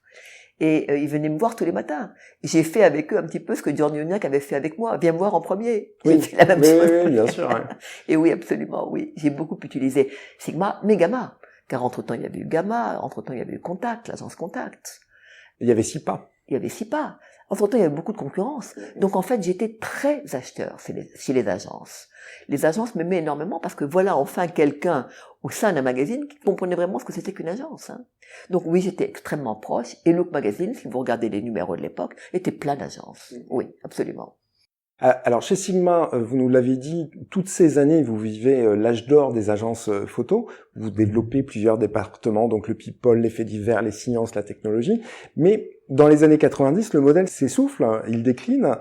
Et ils venaient me voir tous les matins. J'ai fait avec eux un petit peu ce que John Durniak avait fait avec moi. Viens me voir en premier. Oui, j'ai fait la même chose. Oui, bien sûr. Ouais. Et oui, absolument, oui. J'ai beaucoup utilisé Sigma, mais Gamma. Car entre-temps, il y avait eu Gamma. Entre-temps, il y avait eu Contact, l'agence Contact. Il y avait SIPA. Entre-temps, il y avait beaucoup de concurrence. Donc, en fait, j'étais très acheteur chez les agences. Les agences m'aimaient énormément parce que voilà, enfin, quelqu'un au sein d'un magazine qui comprenait vraiment ce que c'était qu'une agence. Hein. Donc oui, j'étais extrêmement proche. Et Look Magazine, si vous regardez les numéros de l'époque, était plein d'agences. Oui, absolument. Alors chez Sigma, vous nous l'avez dit, toutes ces années, vous vivez l'âge d'or des agences photo. Vous développez plusieurs départements, donc le people, les faits divers, les sciences, la technologie. Mais dans les années 90, le modèle s'essouffle, il décline.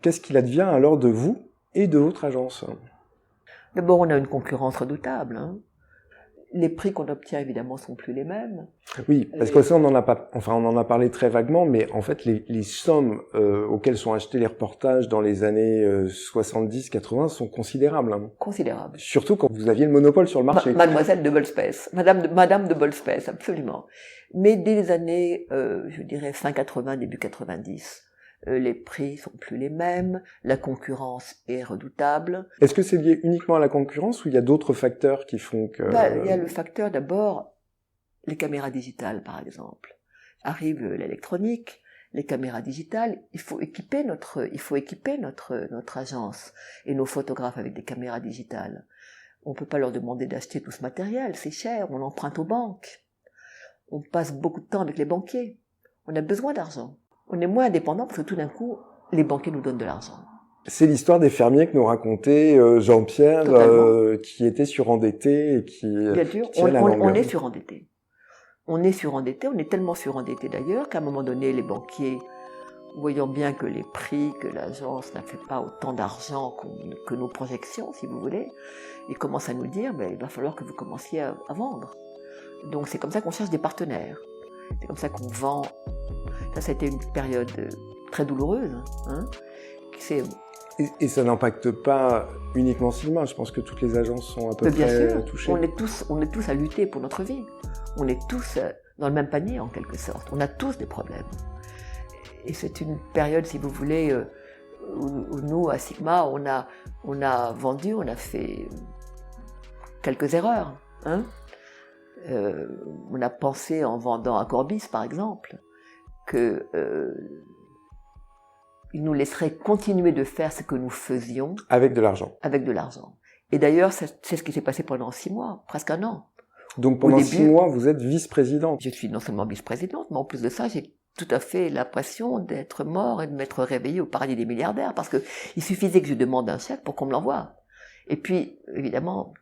Qu'est-ce qu'il advient alors de vous et de votre agence? D'abord, on a une concurrence redoutable. Hein. Les prix qu'on obtient, évidemment, sont plus les mêmes. Oui, parce que ça, on en a parlé très vaguement, mais en fait, les sommes auxquelles sont achetés les reportages dans les années 70-80 sont considérables. Hein. Considérables. Surtout quand vous aviez le monopole sur le marché. Mademoiselle de Bolspace. Madame de Bolspace, absolument. Mais dès les années, je dirais, fin 80, début 90, les prix sont plus les mêmes, la concurrence est redoutable. Est-ce que c'est lié uniquement à la concurrence ou il y a d'autres facteurs qui font que... Il y a le facteur d'abord, les caméras digitales par exemple. Arrive l'électronique, les caméras digitales, il faut équiper notre agence et nos photographes avec des caméras digitales. On peut pas leur demander d'acheter tout ce matériel, c'est cher, on emprunte aux banques. On passe beaucoup de temps avec les banquiers. On a besoin d'argent. On est moins indépendant parce que tout d'un coup, les banquiers nous donnent de l'argent. C'est l'histoire des fermiers que nous racontait Jean-Pierre, qui était surendetté et qui... Bien sûr, on est surendetté. On est tellement surendetté d'ailleurs qu'à un moment donné, les banquiers, voyant bien que les prix, que l'agence n'a fait pas autant d'argent que nos projections, si vous voulez, ils commencent à nous dire, il va falloir que vous commenciez à vendre. Donc c'est comme ça qu'on cherche des partenaires. C'est comme ça qu'on vend. Ça a été une période très douloureuse. Hein, et ça n'impacte pas uniquement Sigma. Je pense que toutes les agences sont à peu près touchées. On est tous à lutter pour notre vie. On est tous dans le même panier en quelque sorte. On a tous des problèmes. Et c'est une période, si vous voulez, où nous, à Sigma, on a vendu, on a fait quelques erreurs. Hein. On a pensé en vendant à Corbis, par exemple, que il nous laisserait continuer de faire ce que nous faisions. Avec de l'argent. Avec de l'argent. Et d'ailleurs, c'est ce qui s'est passé pendant 6 mois, presque un an. Donc pendant 6 mois, vous êtes vice-présidente. Je suis non seulement vice-présidente, mais en plus de ça, j'ai tout à fait l'impression d'être mort et de m'être réveillée au paradis des milliardaires, parce que il suffisait que je demande un chèque pour qu'on me l'envoie. Et puis, évidemment,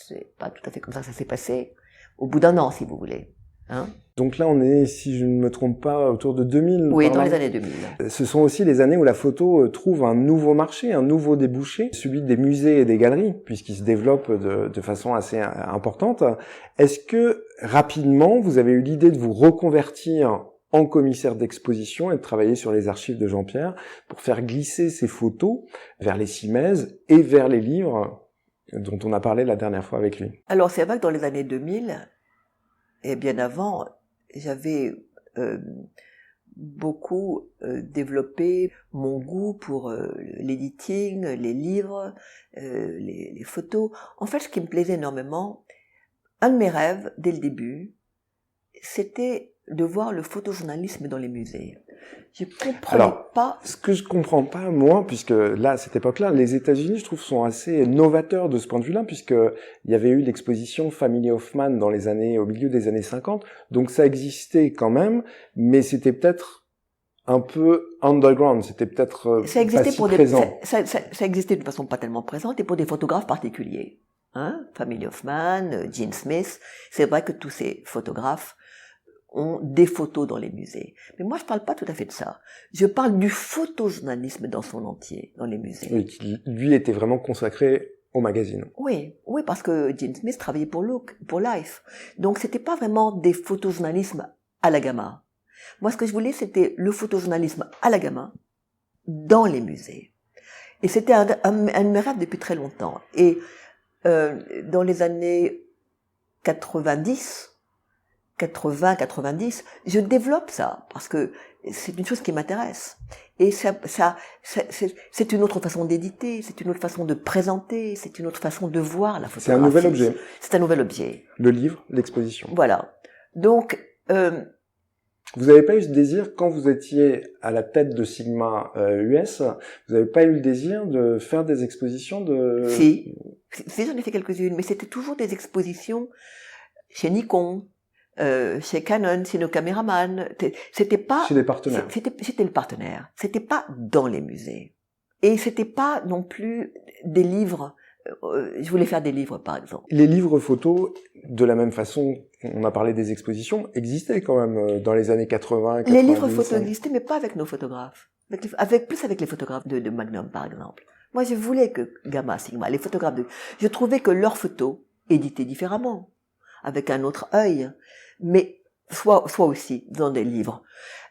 c'est pas tout à fait comme ça que ça s'est passé. Au bout d'un an, si vous voulez. Hein. Donc là, on est, si je ne me trompe pas, autour de 2000. Oui, dans les années 2000. Ce sont aussi les années où la photo trouve un nouveau marché, un nouveau débouché, celui des musées et des galeries, puisqu'ils se développent de façon assez importante. Est-ce que, rapidement, vous avez eu l'idée de vous reconvertir en commissaire d'exposition et de travailler sur les archives de Jean-Pierre pour faire glisser ces photos vers les Simèses et vers les livres dont on a parlé la dernière fois avec lui? Alors, c'est vrai que dans les années 2000, et bien avant, j'avais beaucoup développé mon goût pour l'editing, les livres, les photos. En fait, ce qui me plaisait énormément, un de mes rêves, dès le début, c'était de voir le photojournalisme dans les musées. Je comprenais pas. Ce que je comprends pas, moi, puisque là, à cette époque-là, les États-Unis, je trouve, sont assez novateurs de ce point de vue-là, puisque il y avait eu l'exposition Family Hoffman dans les années, au milieu des années 50. Donc ça existait quand même, mais c'était peut-être un peu underground, c'était peut-être ça existait pas si pour présent. Ça existait de façon pas tellement présente et pour des photographes particuliers. Hein, Family Hoffman, Gene Smith. C'est vrai que tous ces photographes ont des photos dans les musées. Mais moi, je parle pas tout à fait de ça. Je parle du photojournalisme dans son entier, dans les musées. Oui, qui, lui, était vraiment consacré au magazine. Oui, parce que Gene Smith travaillait pour Look, pour Life. Donc, c'était pas vraiment des photojournalismes à la Gamma. Moi, ce que je voulais, c'était le photojournalisme à la Gamma dans les musées. Et c'était un de mes rêves depuis très longtemps. Et dans les années 90, je développe ça parce que c'est une chose qui m'intéresse. Et c'est une autre façon d'éditer, c'est une autre façon de présenter, c'est une autre façon de voir la photographie. C'est un nouvel objet. C'est un nouvel objet. Le livre, l'exposition. Voilà. Donc, vous n'avez pas eu ce désir, quand vous étiez à la tête de Sigma US, vous n'avez pas eu le désir de faire des expositions de... Si, j'en ai fait quelques-unes, mais c'était toujours des expositions chez Nikon, chez Canon, chez nos caméramans. C'était pas... Chez des partenaires. C'était le partenaire. C'était pas dans les musées. Et c'était pas non plus des livres... je voulais faire des livres, par exemple. Les livres photos, de la même façon, on a parlé des expositions, existaient quand même dans les années 80, 90. Les livres photos existaient, mais pas avec nos photographes. Plus avec les photographes de Magnum, par exemple. Moi, je voulais que Gamma, Sigma, les photographes je trouvais que leurs photos éditaient différemment, avec un autre œil, mais soit aussi dans des livres.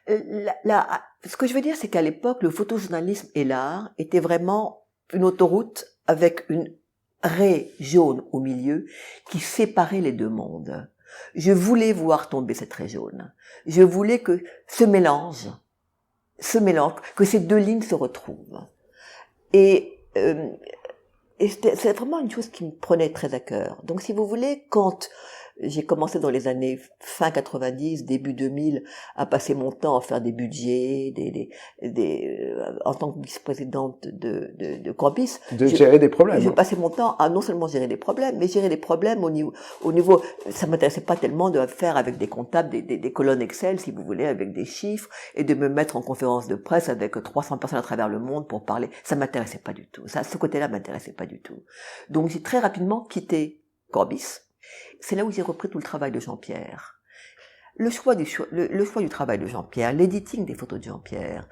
Ce que je veux dire, c'est qu'à l'époque, le photojournalisme et l'art étaient vraiment une autoroute avec une raie jaune au milieu qui séparait les deux mondes. Je voulais voir tomber cette raie jaune. Je voulais que ce mélange, que ces deux lignes se retrouvent. Et c'est vraiment une chose qui me prenait très à cœur. Donc, si vous voulez, quand j'ai commencé dans les années fin 90, début 2000, à passer mon temps à faire des budgets, en tant que vice-présidente de Corbis. Gérer des problèmes. Je passais mon temps à non seulement gérer des problèmes, mais gérer des problèmes au niveau, ça m'intéressait pas tellement de faire avec des comptables, des colonnes Excel, si vous voulez, avec des chiffres, et de me mettre en conférence de presse avec 300 personnes à travers le monde pour parler. Ça m'intéressait pas du tout. Ce côté-là m'intéressait pas du tout. Donc, j'ai très rapidement quitté Corbis. C'est là où j'ai repris tout le travail de Jean-Pierre. Le choix du travail de Jean-Pierre, l'editing des photos de Jean-Pierre,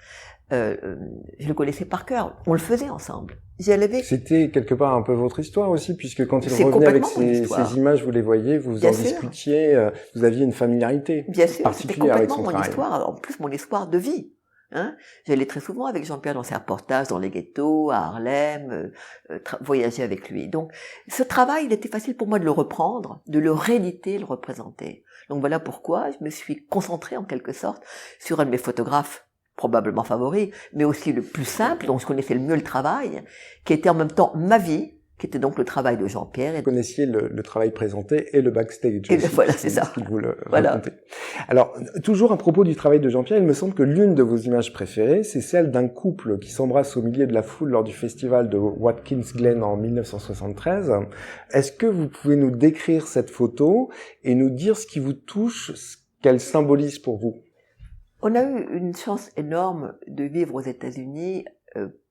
je le connaissais par cœur. On le faisait ensemble. C'était quelque part un peu votre histoire aussi, puisque quand il revenait avec ces images, vous les voyez, vous en discutiez, vous aviez une familiarité particulière avec son travail. Bien sûr, c'était complètement mon histoire, en plus mon histoire de vie. Hein, j'allais très souvent avec Jean-Pierre dans ses reportages dans les ghettos, à Harlem, voyager avec lui. Donc, ce travail, il était facile pour moi de le reprendre, de le rééditer, le représenter. Donc voilà pourquoi je me suis concentrée en quelque sorte sur un de mes photographes probablement favori, mais aussi le plus simple, dont je connaissais le mieux le travail, qui était en même temps ma vie, qui était donc le travail de Jean-Pierre. Vous connaissiez le travail présenté et le backstage. Et voilà, c'est ça. Vous le Voilà. racontez. Alors, toujours à propos du travail de Jean-Pierre, il me semble que l'une de vos images préférées, c'est celle d'un couple qui s'embrasse au milieu de la foule lors du festival de Watkins Glen en 1973. Est-ce que vous pouvez nous décrire cette photo et nous dire ce qui vous touche, ce qu'elle symbolise pour vous? On a eu une chance énorme de vivre aux États-Unis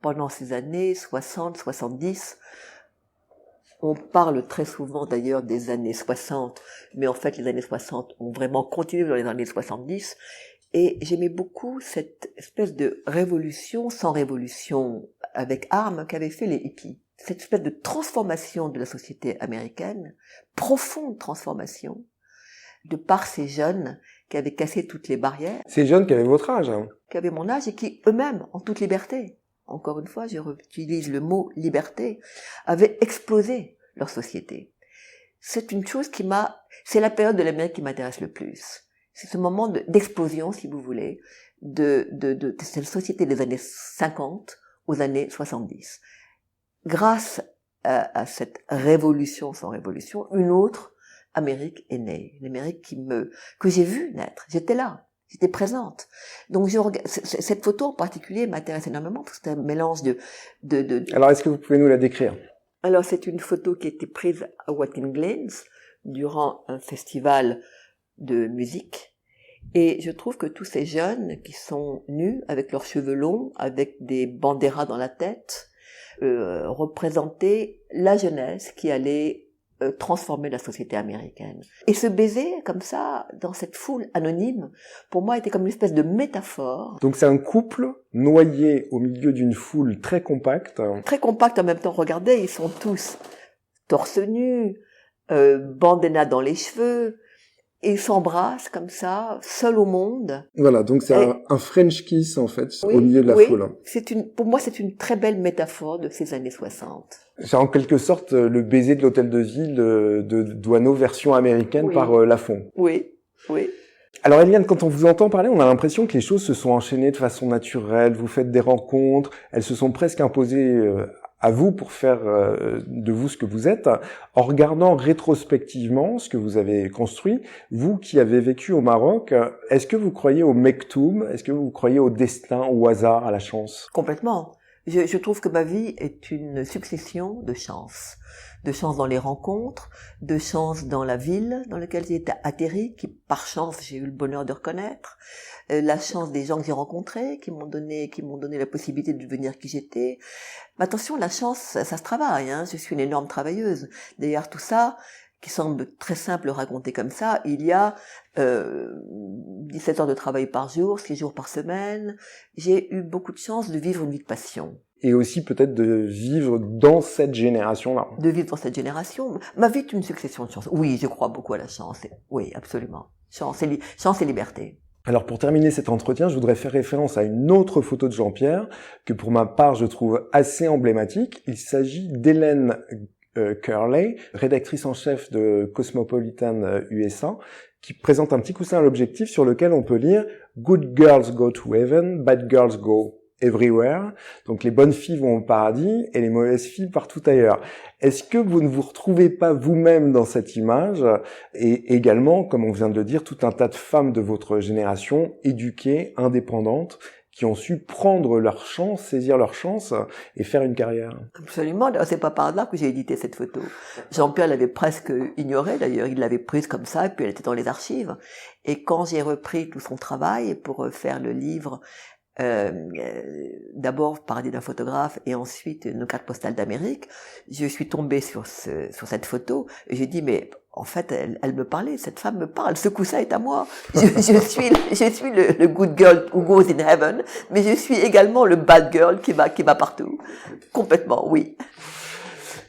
pendant ces années 60-70. On parle très souvent d'ailleurs des années 60, mais en fait les années 60 ont vraiment continué dans les années 70. Et j'aimais beaucoup cette espèce de révolution sans révolution avec armes qu'avaient fait les hippies. Cette espèce de transformation de la société américaine, profonde transformation, de par ces jeunes qui avaient cassé toutes les barrières. Ces jeunes qui avaient votre âge. Hein. Qui avaient mon âge et qui eux-mêmes, en toute liberté, encore une fois, je utilise le mot liberté, avaient explosé leur société. C'est une chose c'est la période de l'Amérique qui m'intéresse le plus. C'est ce moment d'explosion, si vous voulez, de cette société des années 50 aux années 70. Grâce à cette révolution sans révolution, une autre Amérique est née. Une Amérique que j'ai vue naître. J'étais là. J'étais présente. Donc, cette photo en particulier m'intéresse énormément parce que c'est un mélange de... Alors, est-ce que vous pouvez nous la décrire? Alors, c'est une photo qui a été prise à Watkins Glen durant un festival de musique. Et je trouve que tous ces jeunes qui sont nus, avec leurs cheveux longs, avec des banderas dans la tête, représentaient la jeunesse qui allait transformer la société américaine. Et ce baiser, comme ça, dans cette foule anonyme, pour moi, était comme une espèce de métaphore. Donc c'est un couple noyé au milieu d'une foule très compacte. Très compacte en même temps. Regardez, ils sont tous torse nu, bandana dans les cheveux, et ils s'embrassent comme ça, seuls au monde. Voilà, donc c'est un French kiss, en fait, oui, au milieu de la foule. Pour moi, c'est une très belle métaphore de ces années 60. C'est en quelque sorte le baiser de l'hôtel de ville de Douaneau version américaine par Lafon. Oui, oui. Alors Eliane, quand on vous entend parler, on a l'impression que les choses se sont enchaînées de façon naturelle, vous faites des rencontres, elles se sont presque imposées à vous pour faire de vous ce que vous êtes. En regardant rétrospectivement ce que vous avez construit, vous qui avez vécu au Maroc, est-ce que vous croyez au mektoum? Est-ce que vous croyez au destin, au hasard, à la chance? Complètement. Je trouve que ma vie est une succession de chances. De chance dans les rencontres, de chance dans la ville dans laquelle j'ai été atterri, qui par chance j'ai eu le bonheur de reconnaître, la chance des gens que j'ai rencontrés, qui m'ont donné la possibilité de devenir qui j'étais. Mais attention, la chance, ça se travaille, hein. Je suis une énorme travailleuse. Derrière tout ça, qui semble très simple de raconter comme ça, il y a 17 heures de travail par jour, 6 jours par semaine. J'ai eu beaucoup de chance de vivre une vie de passion. Et aussi peut-être de vivre dans cette génération-là. De vivre dans cette génération. Ma vie est une succession de chances. Oui, je crois beaucoup à la chance. Oui, absolument. Chance et liberté. Alors pour terminer cet entretien, je voudrais faire référence à une autre photo de Jean-Pierre que pour ma part je trouve assez emblématique. Il s'agit d'Hélène Curley, rédactrice en chef de Cosmopolitan USA, qui présente un petit coussin à l'objectif sur lequel on peut lire « Good girls go to heaven, bad girls go everywhere ». Donc les bonnes filles vont au paradis et les mauvaises filles partout ailleurs. Est-ce que vous ne vous retrouvez pas vous-même dans cette image? Et également, comme on vient de le dire, tout un tas de femmes de votre génération, éduquées, indépendantes, qui ont su prendre leur chance, saisir leur chance et faire une carrière. Absolument. C'est pas par hasard que j'ai édité cette photo. Jean-Pierre l'avait presque ignorée d'ailleurs. Il l'avait prise comme ça et puis elle était dans les archives. Et quand j'ai repris tout son travail pour faire le livre, d'abord Paradis d'un photographe et ensuite nos cartes postales d'Amérique, je suis tombée sur cette photo et j'ai dit mais en fait elle me parlait, cette femme me parle, ce coussin est à moi. Je suis le good girl who goes in heaven, mais je suis également le bad girl qui va partout. Complètement, oui.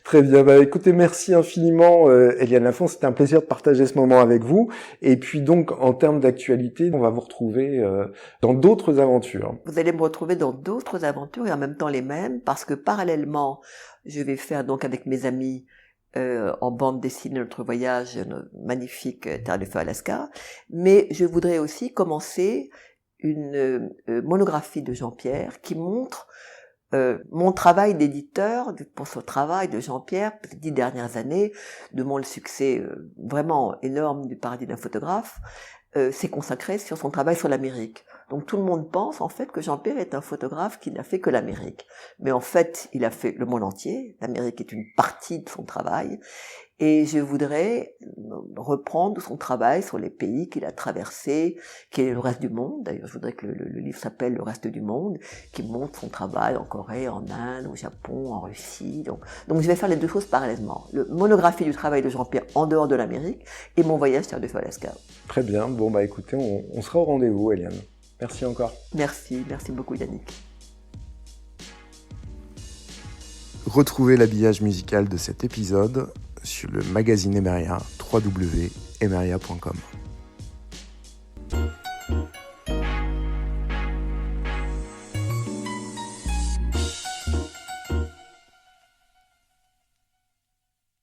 Très bien, bah écoutez, merci infiniment Eliane Lafon, c'était un plaisir de partager ce moment avec vous. Et puis donc en termes d'actualité, on va vous retrouver dans d'autres aventures. Vous allez me retrouver dans d'autres aventures et en même temps les mêmes, parce que parallèlement, je vais faire donc avec mes amis en bande dessinée notre voyage magnifique Terre de Feu Alaska, mais je voudrais aussi commencer une monographie de Jean-Pierre qui montre mon travail d'éditeur, pour ce travail de Jean-Pierre, les 10 dernières années, de le succès vraiment énorme du Paradis d'un photographe, s'est consacré sur son travail sur l'Amérique. Donc tout le monde pense en fait que Jean-Pierre est un photographe qui n'a fait que l'Amérique. Mais en fait, il a fait le monde entier. L'Amérique est une partie de son travail. Et je voudrais reprendre son travail sur les pays qu'il a traversés, qui est le reste du monde. D'ailleurs, je voudrais que le livre s'appelle Le reste du monde, qui montre son travail en Corée, en Inde, au Japon, en Russie. Donc je vais faire les deux choses parallèlement. Le monographie du travail de Jean-Pierre en dehors de l'Amérique et mon voyage sur Alaska. Très bien. Bon, écoutez, on sera au rendez-vous, Eliane. Merci encore. Merci beaucoup Yannick. Retrouvez l'habillage musical de cet épisode sur le magazine Emeria, www.emeria.com.